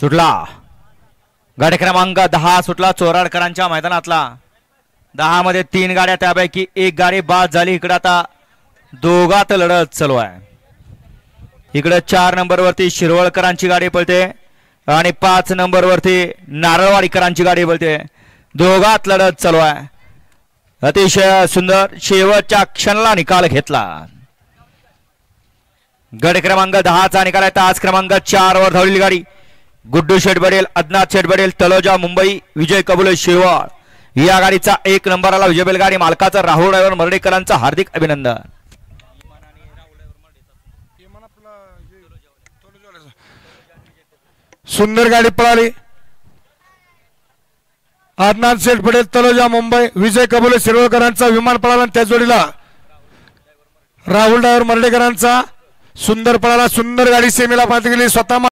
सुटला गाडी क्रमांक 10 सुटला चोराडकरांच्या मैदानातला। 10 मध्ये 3 गाड्या, त्यापैकी एक गाडी बाद झाली। इकडे आता दोघात लढत चालू आहे। इकडे 4 नंबर वरती शिरवळकरांची गाडी पळते आणि 5 नंबर वरती नारळवाडीकरांची गाडी पळते। दोघात लढत चालू आहे। अतिशय सुंदर शेवटच्या क्षणाला निकाल घेतला। गट क्रमांक 10 चा निकाल आहे। तास क्रमांक 4 वर धावलेली गाडी गुड्डू शेठ पटेल, अदनाथ शेठ पटेल, तलोजा मुंबई, विजय कबुले शिरवळ या गाडीचा 1 नंबरला विजय बैलगाडी मालकाचा राहुल ड्रायव्हर मर्डेकरांचा हार्दिक अभिनंदन। सुंदर गाडी पळाली। अदनाथ शेठ पटेल, तलोजा मुंबई, विजय कबुले शिरवळकरांचा विमान पळाला। त्या जोडीला राहुल ड्रायव्हर मर्डेकरांचा सुंदर पळाला। सुंदर गाडी सेमीला पात्र गेली स्वतः।